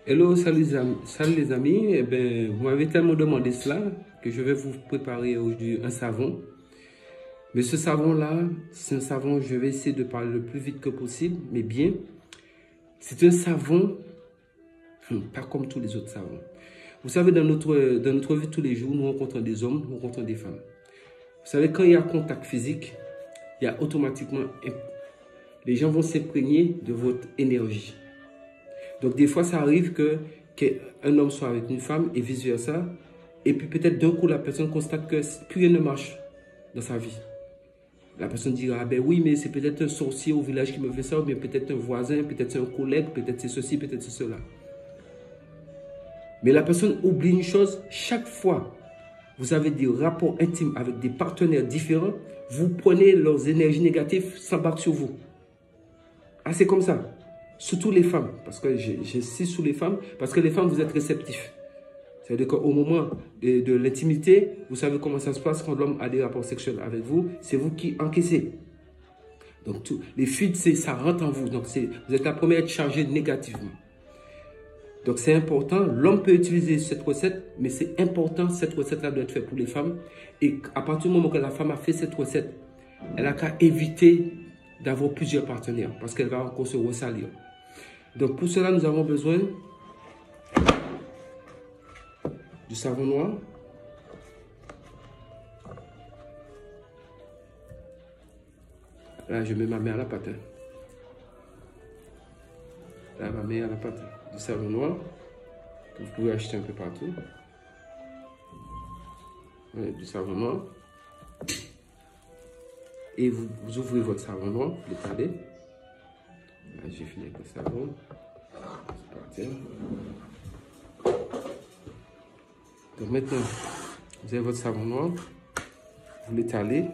Hello, salut les amis. Eh ben, vous m'avez tellement demandé cela que je vais vous préparer aujourd'hui un savon. Mais ce savon-là, c'est un savon, je vais essayer de parler le plus vite que possible, mais bien. C'est un savon, pas comme tous les autres savons. Vous savez, dans notre vie de tous les jours, nous rencontrons des hommes, nous rencontrons des femmes. Vous savez, quand il y a contact physique, il y a automatiquement, les gens vont s'imprégner de votre énergie. Donc, des fois, ça arrive qu'un homme soit avec une femme et vice-versa. Et puis, peut-être d'un coup, la personne constate que plus rien ne marche dans sa vie. La personne dira, ah ben oui, mais c'est peut-être un sorcier au village qui me fait ça, ou bien peut-être un voisin, peut-être c'est un collègue, peut-être c'est ceci, peut-être c'est cela. Mais la personne oublie une chose, chaque fois vous avez des rapports intimes avec des partenaires différents, vous prenez leurs énergies négatives, s'embarquent sur vous. Ah, c'est comme ça. Surtout les femmes, parce que j'insiste sur les femmes, parce que les femmes, vous êtes réceptifs. C'est-à-dire qu'au moment de l'intimité, vous savez comment ça se passe quand l'homme a des rapports sexuels avec vous, c'est vous qui encaissez. Donc, les fuites, ça rentre en vous. Donc, vous êtes la première à être chargée négativement. Donc, c'est important. L'homme peut utiliser cette recette, mais c'est important, cette recette-là doit être faite pour les femmes. Et à partir du moment que la femme a fait cette recette, elle n'a qu'à éviter d'avoir plusieurs partenaires, parce qu'elle va encore se ressalir. Donc, pour cela, nous avons besoin du savon noir. Là, je mets ma main à la pâte. Là, ma main à la pâte. Du savon noir, que vous pouvez acheter un peu partout. Ouais, du savon noir. Et vous ouvrez votre savon noir, vous l'étalez. Là, j'ai fini avec le savon. C'est parti. Donc maintenant, vous avez votre savon noir, vous l'étalez.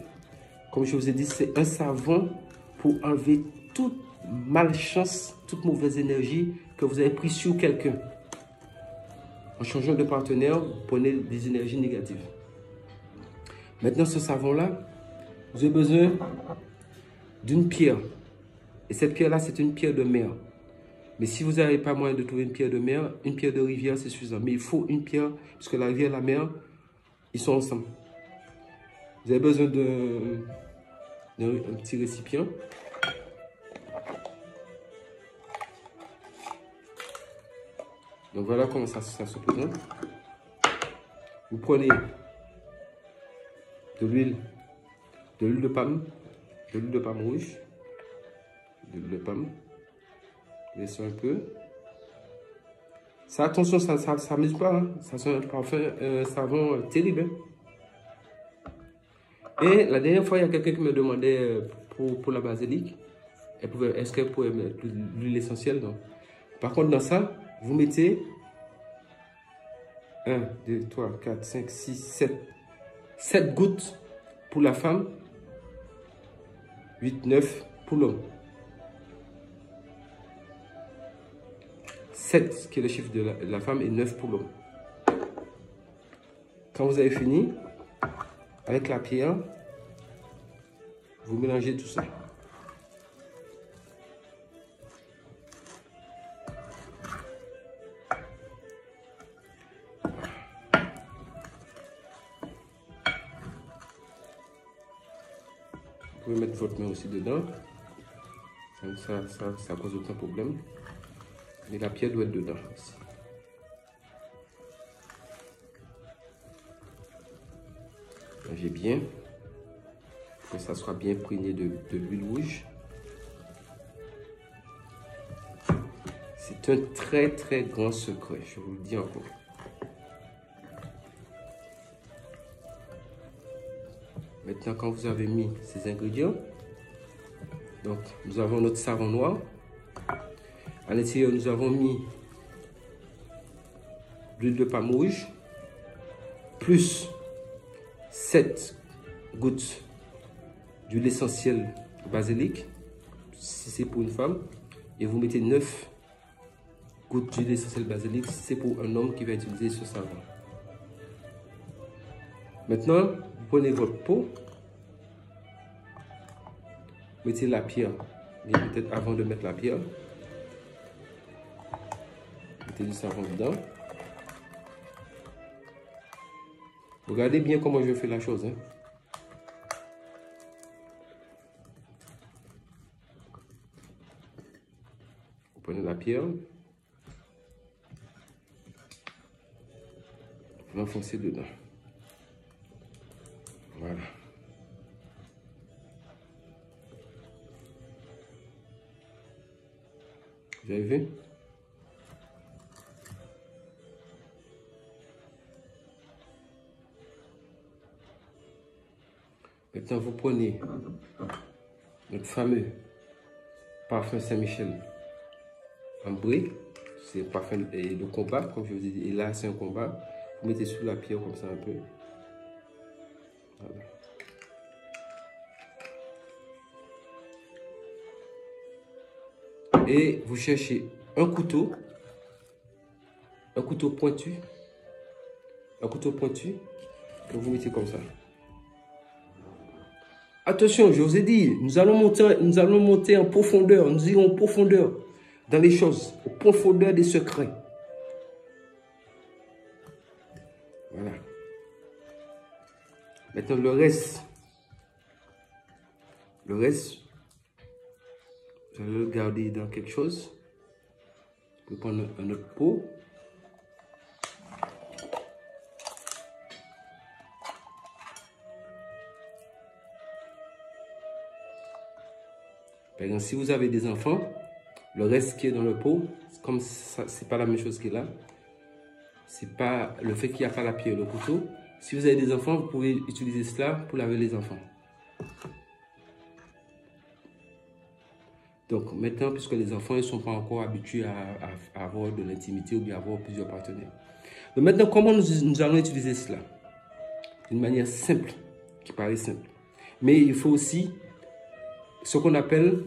Comme je vous ai dit, c'est un savon pour enlever toute malchance, toute mauvaise énergie que vous avez prise sur quelqu'un. En changeant de partenaire, vous prenez des énergies négatives. Maintenant, ce savon-là, vous avez besoin d'une pierre. Et cette pierre-là, c'est une pierre de mer. Mais si vous n'avez pas moyen de trouver une pierre de mer, une pierre de rivière, c'est suffisant. Mais il faut une pierre, puisque la rivière et la mer, ils sont ensemble. Vous avez besoin d'un petit récipient. Donc voilà comment ça se présente. Vous prenez de l'huile de palme, de l'huile de palme rouge, de l'huile de palme. Laissez un peu. Ça, attention, ça s'amuse pas. Hein. Ça sent un parfum, un savon terrible. Hein. Et la dernière fois, il y a quelqu'un qui me demandait pour la basilic, est-ce qu'elle pouvait mettre l'huile essentielle? Non. Par contre, dans ça, vous mettez 1, 2, 3, 4, 5, 6, 7. 7 gouttes pour la femme, 8, 9 pour l'homme. 7 qui est le chiffre de la femme et 9 pour l'homme. Quand vous avez fini, avec la pierre, vous mélangez tout ça. Vous pouvez mettre votre main aussi dedans. Ça cause aucun problème. Mais la pierre doit être dedans aussi. Mélangez bien. Que ça soit bien imprégné de l'huile rouge. C'est un très très grand secret, je vous le dis encore. Maintenant, quand vous avez mis ces ingrédients, donc nous avons notre savon noir. À l'intérieur, nous avons mis l'huile de palme rouge, plus 7 gouttes d'huile essentielle basilic, si c'est pour une femme, et vous mettez 9 gouttes d'huile essentielle basilic, si c'est pour un homme qui va utiliser ce savon. Maintenant, vous prenez votre pot, mettez la pierre, mais peut-être avant de mettre la pierre, mettez du savon dedans. Regardez bien comment je fais la chose. Hein. Vous prenez la pierre. Vous l'enfoncez dedans. Voilà. Vous avez vu? Maintenant, vous prenez notre fameux parfum Saint-Michel ambré. C'est parfum de combat, comme je vous ai dit. Et là, c'est un combat. Vous mettez sous la pierre comme ça un peu. Voilà. Et vous cherchez un couteau pointu, que vous mettez comme ça. Attention, je vous ai dit, nous allons monter en profondeur, nous irons en profondeur dans les choses, en profondeur des secrets. Voilà. Maintenant, le reste, vous allez le garder dans quelque chose. Vous pouvez prendre un autre pot. Par exemple, si vous avez des enfants, le reste qui est dans le pot, comme ça, c'est pas la même chose qui est là. C'est pas le fait qu'il n'y a pas la pierre et le couteau. Si vous avez des enfants, vous pouvez utiliser cela pour laver les enfants. Donc maintenant, puisque les enfants ne sont pas encore habitués à avoir de l'intimité ou bien à avoir plusieurs partenaires. Donc maintenant, comment nous allons utiliser cela? D'une manière simple, qui paraît simple. Mais il faut aussi ce qu'on appelle...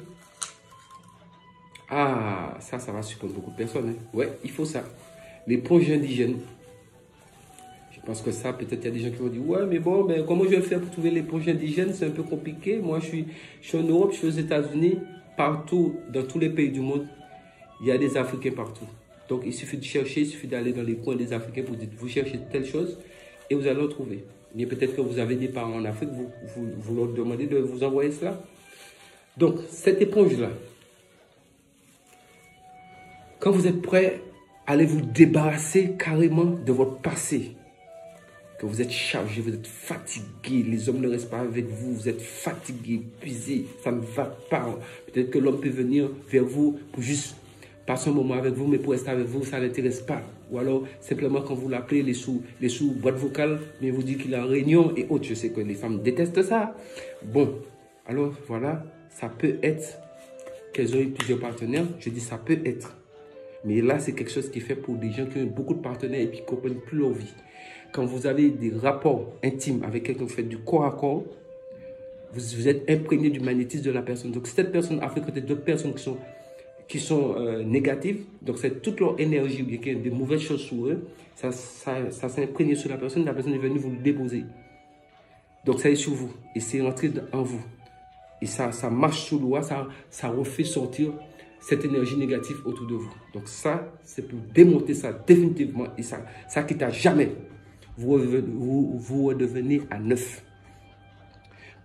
Ah, ça va surprendre beaucoup de personnes. Hein. Ouais, il faut ça. L'éponge indigène. Je pense que ça, peut-être il y a des gens qui vont dire, ouais, mais bon, ben, comment je vais faire pour trouver l'éponge indigène? C'est un peu compliqué. Moi, je suis en Europe, je suis aux États-Unis. Partout, dans tous les pays du monde, il y a des Africains partout. Donc, il suffit de chercher, il suffit d'aller dans les coins des Africains pour dire, vous cherchez telle chose et vous allez le trouver. Mais peut-être que vous avez des parents en Afrique, vous leur demandez de vous envoyer cela. Donc, cette éponge-là, quand vous êtes prêt, allez vous débarrasser carrément de votre passé. Que vous êtes chargé, vous êtes fatigué, les hommes ne restent pas avec vous, vous êtes fatigué, épuisé, ça ne va pas. Peut-être que l'homme peut venir vers vous pour juste passer un moment avec vous, mais pour rester avec vous, ça ne l'intéresse pas. Ou alors, simplement quand vous l'appelez, les sous boîte vocale, mais vous dit qu'il est en réunion et autres. Je sais que les femmes détestent ça. Bon, alors voilà, ça peut être qu'elles ont eu plusieurs partenaires. Je dis ça peut être. Mais là, c'est quelque chose qui est fait pour des gens qui ont beaucoup de partenaires et qui ne comprennent plus leur vie. Quand vous avez des rapports intimes avec quelqu'un, vous faites du corps à corps, vous êtes imprégné du magnétisme de la personne. Donc, cette personne a fréquenté d'autres personnes qui sont négatives. Donc, c'est toute leur énergie ou bien des mauvaises choses sur eux. Ça s'est imprégné sur la personne est venue vous le déposer. Donc, ça est sur vous et c'est rentré en vous. Et ça marche sous l'eau, ça refait sortir cette énergie négative autour de vous. Donc ça, c'est pour démonter ça définitivement. Et ça quitte à jamais. Vous redevenez à neuf.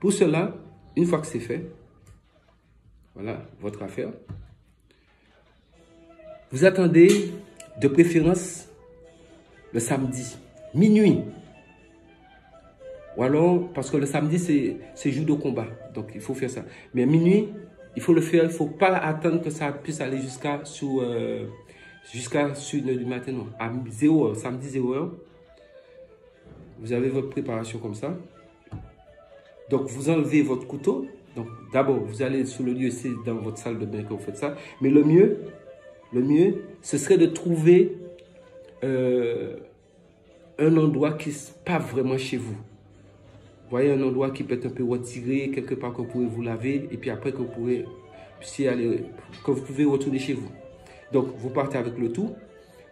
Pour cela, une fois que c'est fait, voilà votre affaire. Vous attendez de préférence le samedi, minuit. Ou alors, parce que le samedi, c'est jour de combat. Donc, il faut faire ça. Mais à minuit, il faut le faire. Il ne faut pas attendre que ça puisse aller jusqu'à 1h du matin. Non. À 0h, samedi 0h, vous avez votre préparation comme ça. Donc, vous enlevez votre couteau. Donc, d'abord, vous allez sur le lieu, c'est dans votre salle de bain que vous faites ça. Mais le mieux, ce serait de trouver un endroit qui n'est pas vraiment chez vous. Vous voyez un endroit qui peut être un peu retiré, quelque part que vous pouvez vous laver, et puis après que vous pouvez retourner chez vous. Donc, vous partez avec le tout.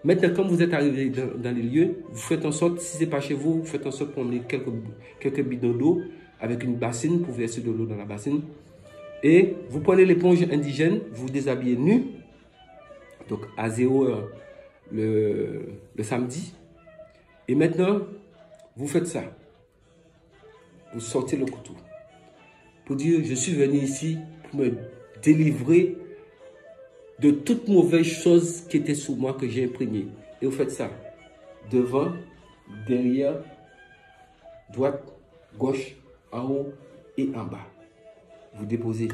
Maintenant, quand vous êtes arrivé dans les lieux, vous faites en sorte, si ce n'est pas chez vous, vous faites en sorte pour emmener quelques bidons d'eau avec une bassine pour verser de l'eau dans la bassine. Et vous prenez l'éponge indigène, vous vous déshabillez nu. Donc, à 0h, le samedi. Et maintenant, vous faites ça. Vous sortez le couteau. Pour dire, je suis venu ici pour me délivrer de toute mauvaise chose qui était sur moi, que j'ai imprégné. Et vous faites ça. Devant, derrière, droite, gauche, en haut et en bas. Vous déposez.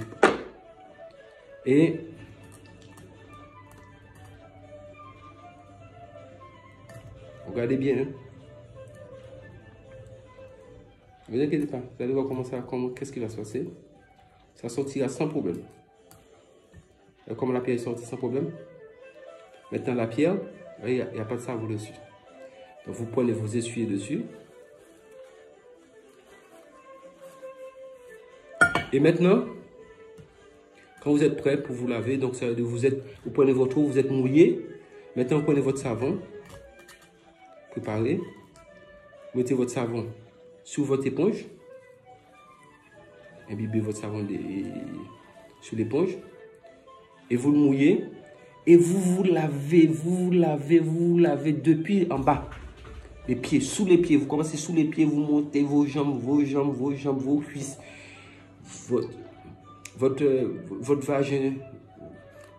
Et regardez bien. Hein? Ne vous inquiétez pas. Vous allez voir qu'est-ce qui va se passer. Ça sortira sans problème. Et comme la pierre est sortie sans problème. Maintenant la pierre, il n'y a pas de savon dessus. Donc vous prenez, vous essuyez dessus. Et maintenant, quand vous êtes prêt pour vous laver, donc ça veut dire vous prenez votre eau, vous êtes mouillé. Maintenant vous prenez votre savon. Préparez. Mettez votre savon sur votre éponge. Imbibez votre savon sur l'éponge. Et vous le mouillez. Et vous lavez depuis en bas. Les pieds, sous les pieds. Vous commencez sous les pieds, vous montez vos jambes, vos cuisses, votre vagin,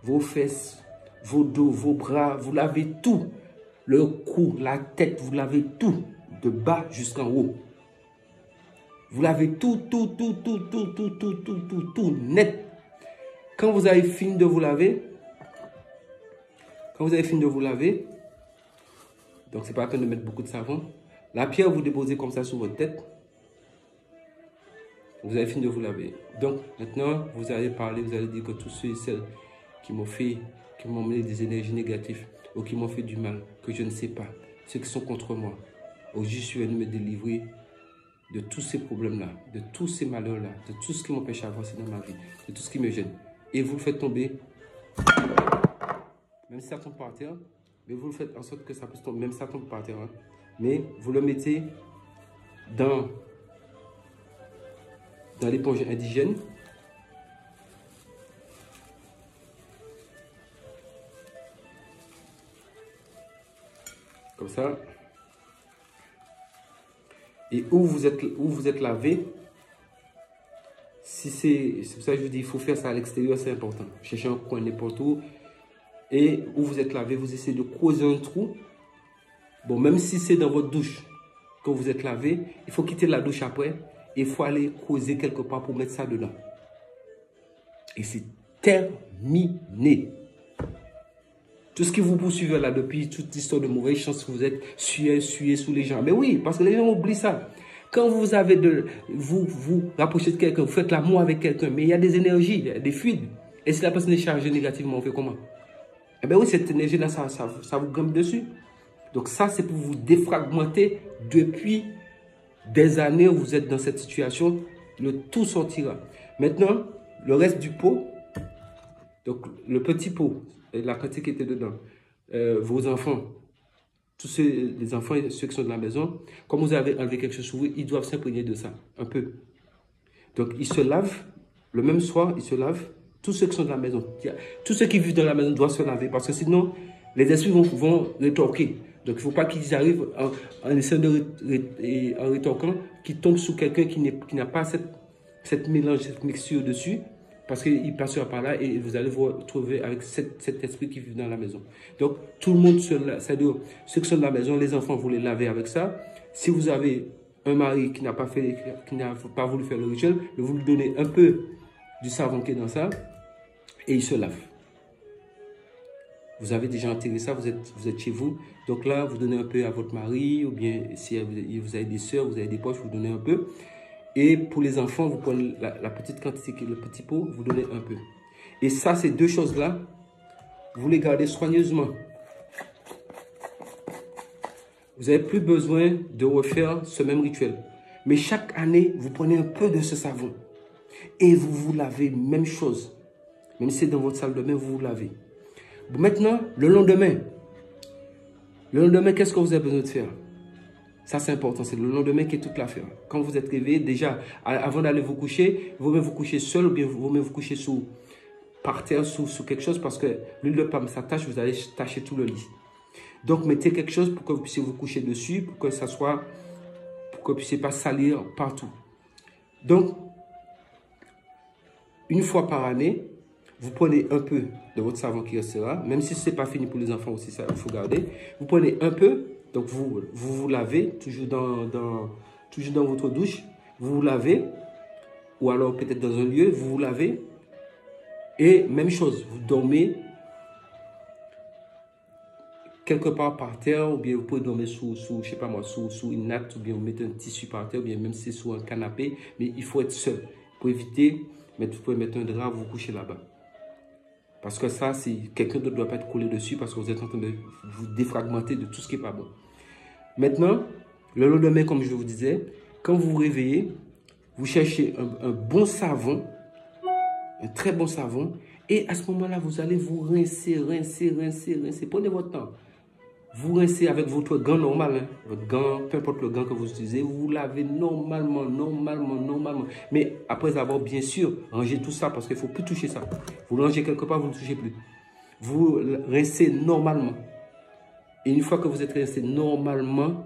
vos fesses, vos dos, vos bras. Vous lavez tout. Le cou, la tête, vous lavez tout. De bas jusqu'en haut. Vous lavez tout net. Quand vous avez fini de vous laver, donc c'est pas la peine de mettre beaucoup de savon. La pierre, vous déposez comme ça sur votre tête. Vous avez fini de vous laver. Donc maintenant, vous allez parler, vous allez dire que tous ceux et celles qui m'ont mené des énergies négatives ou qui m'ont fait du mal, que je ne sais pas, ceux qui sont contre moi, aujourd'hui je suis venu me délivrer de tous ces problèmes-là, de tous ces malheurs-là, de tout ce qui m'empêche d'avancer dans ma vie, de tout ce qui me gêne. Et vous le faites tomber, même si ça tombe par terre, mais vous le faites en sorte que ça puisse tomber, même si ça tombe par terre, hein. Mais vous le mettez dans l'éponge indigène. Comme ça. Et où vous êtes lavé, si c'est pour ça que je vous dis, il faut faire ça à l'extérieur, c'est important. Cherchez un coin n'importe où. Et où vous êtes lavé, vous essayez de creuser un trou. Bon, même si c'est dans votre douche que vous êtes lavé, il faut quitter la douche après. Et il faut aller creuser quelque part pour mettre ça dedans. Et c'est terminé. Tout ce qui vous poursuivait là depuis toute l'histoire de mauvaise chance que vous êtes sué sous les gens. Mais oui, parce que les gens oublient ça. Quand vous avez vous rapprochez de quelqu'un, vous faites l'amour avec quelqu'un, mais il y a des énergies, il y a des fluides. Et si la personne est chargée négativement, on fait comment? Eh bien oui, cette énergie-là, ça vous grimpe dessus. Donc ça, c'est pour vous défragmenter depuis des années où vous êtes dans cette situation. Le tout sortira. Maintenant, le reste du pot, donc le petit pot, la quantité qui était dedans, vos enfants, tous les enfants et ceux qui sont de la maison, comme vous avez enlevé quelque chose sur vous, ils doivent s'imprégner de ça, un peu. Donc ils se lavent, le même soir, ils se lavent, tous ceux qui sont de la maison. Tous ceux qui vivent dans la maison doivent se laver, parce que sinon, les esprits vont rétorquer. Donc il ne faut pas qu'ils arrivent en essayant en rétorquant, qu'ils tombent sur quelqu'un qui n'a pas cette mélange, cette mixture dessus, parce qu'il passera par là et vous allez vous retrouver avec cet esprit qui vit dans la maison. Donc tout le monde, c'est-à-dire ceux qui sont dans la maison, les enfants, vous les lavez avec ça. Si vous avez un mari qui n'a pas voulu faire le rituel, vous lui donnez un peu du savon qui est dans ça et il se lave. Vous avez déjà enterré ça, vous êtes chez vous. Donc là, vous donnez un peu à votre mari, ou bien si vous avez des soeurs, vous avez des poches, vous donnez un peu. Et pour les enfants, vous prenez la petite quantité qui est le petit pot, vous donnez un peu. Et ça, ces deux choses-là, vous les gardez soigneusement. Vous n'avez plus besoin de refaire ce même rituel. Mais chaque année, vous prenez un peu de ce savon. Et vous vous lavez, même chose. Même si c'est dans votre salle de bain, vous vous lavez. Bon, maintenant, le lendemain, qu'est-ce que vous avez besoin de faire? Ça, c'est important. C'est le lendemain qui est toute l'affaire. Quand vous êtes réveillé, déjà, avant d'aller vous coucher, vous pouvez vous coucher seul ou bien vous pouvez vous coucher par terre, sous quelque chose, parce que l'huile de palme s'attache, vous allez tacher tout le lit. Donc, mettez quelque chose pour que vous puissiez vous coucher dessus, pour que ça soit, pour que vous ne puissiez pas salir partout. Donc, une fois par année, vous prenez un peu de votre savon qui restera, même si ce n'est pas fini pour les enfants aussi, ça il faut garder. Vous prenez un peu, donc vous lavez, toujours dans votre douche, vous vous lavez, ou alors peut-être dans un lieu, vous vous lavez. Et même chose, vous dormez quelque part par terre, ou bien vous pouvez dormir je sais pas moi, sous une natte, ou bien vous mettez un tissu par terre, ou bien même si c'est sur un canapé, mais il faut être seul. Pour éviter, vous pouvez mettre un drap, vous coucher là-bas. Parce que ça, quelqu'un d'autre ne doit pas être collé dessus parce que vous êtes en train de vous défragmenter de tout ce qui n'est pas bon. Maintenant, le lendemain, comme je vous disais, quand vous vous réveillez, vous cherchez un bon savon, un très bon savon, et à ce moment-là, vous allez vous rincer. Prenez votre temps. Vous rincez avec votre gant normal, hein, votre gant, peu importe le gant que vous utilisez, vous lavez normalement. Mais après avoir bien sûr rangé tout ça, parce qu'il ne faut plus toucher ça. Vous le rangez quelque part, vous ne touchez plus. Vous rincez normalement. Et une fois que vous êtes rincé normalement,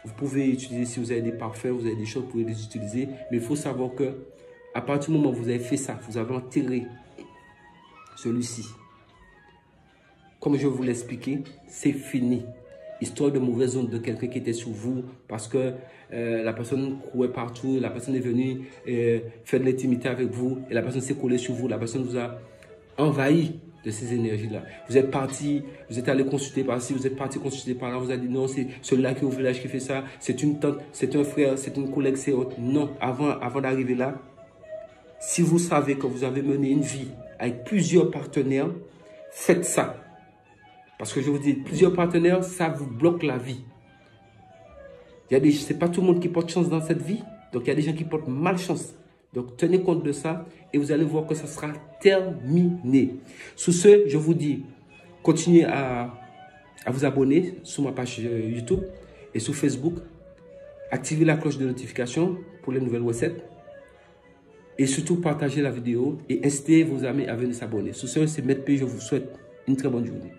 vous pouvez utiliser, si vous avez des parfums, vous avez des choses, vous pouvez les utiliser. Mais il faut savoir que à partir du moment où vous avez fait ça, vous avez enterré celui-ci. Comme je vous l'ai expliqué, c'est fini. Histoire de mauvaise onde de quelqu'un qui était sur vous parce que la personne courait partout, la personne est venue faire de l'intimité avec vous et la personne s'est collée sur vous, la personne vous a envahi de ces énergies-là. Vous êtes parti, vous êtes allé consulter par-ci, vous êtes parti consulter par-là, vous avez dit non, c'est celui-là qui est au village qui fait ça, c'est une tante, c'est un frère, c'est une collègue, c'est autre. Non, avant d'arriver là, si vous savez que vous avez mené une vie avec plusieurs partenaires, faites ça. Parce que je vous dis, plusieurs partenaires, ça vous bloque la vie. Ce n'est pas tout le monde qui porte chance dans cette vie. Donc, il y a des gens qui portent malchance. Donc, tenez compte de ça et vous allez voir que ça sera terminé. Sur ce, je vous dis, continuez à vous abonner sur ma page YouTube et sur Facebook. Activez la cloche de notification pour les nouvelles recettes. Et surtout, partagez la vidéo et incitez vos amis à venir s'abonner. Sur ce, c'est Maître P. Je vous souhaite une très bonne journée.